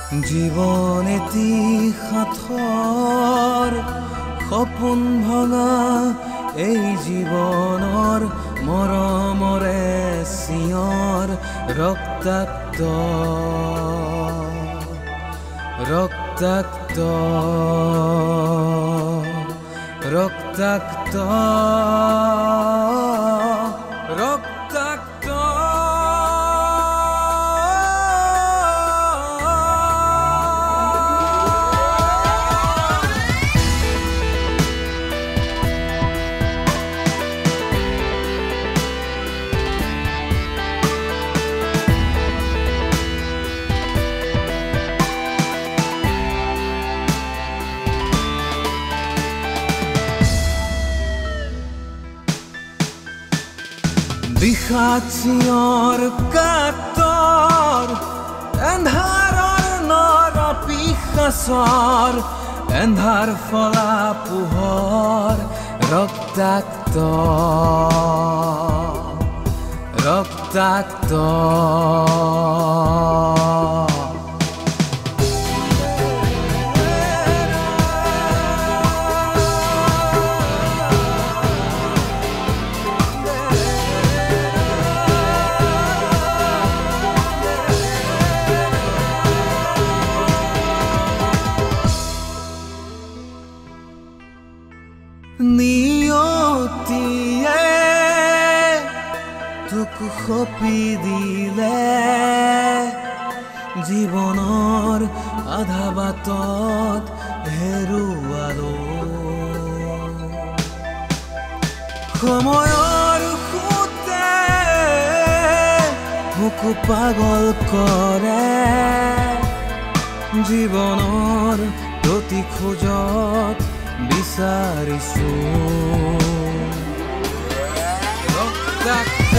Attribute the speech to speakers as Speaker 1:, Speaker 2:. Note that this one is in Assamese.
Speaker 1: জীৱন এটি সাঁথৰ সপোন ভঙা এই জীৱনৰ মৰমৰে চিঞৰ ৰক্তাক্ত ৰক্তাক্ত ৰক্তাক্ত ৰক্তাক্ত বিষাদ চিঞৰ কাতৰ এন্ধাৰৰ নৰ পিশাচৰ এন্ধাৰ ফলা পোহৰ ৰক্তাক্ত ৰক্তাক্ত নিয়তিয়ে তোক সপি দিলে জীৱনৰ আধা বাটত হেৰুৱালো সময়ৰ সোঁতে মোক পাগল কৰে জীৱনৰ প্ৰতি খোজত বিচাৰিছো ৰক্তাক্ত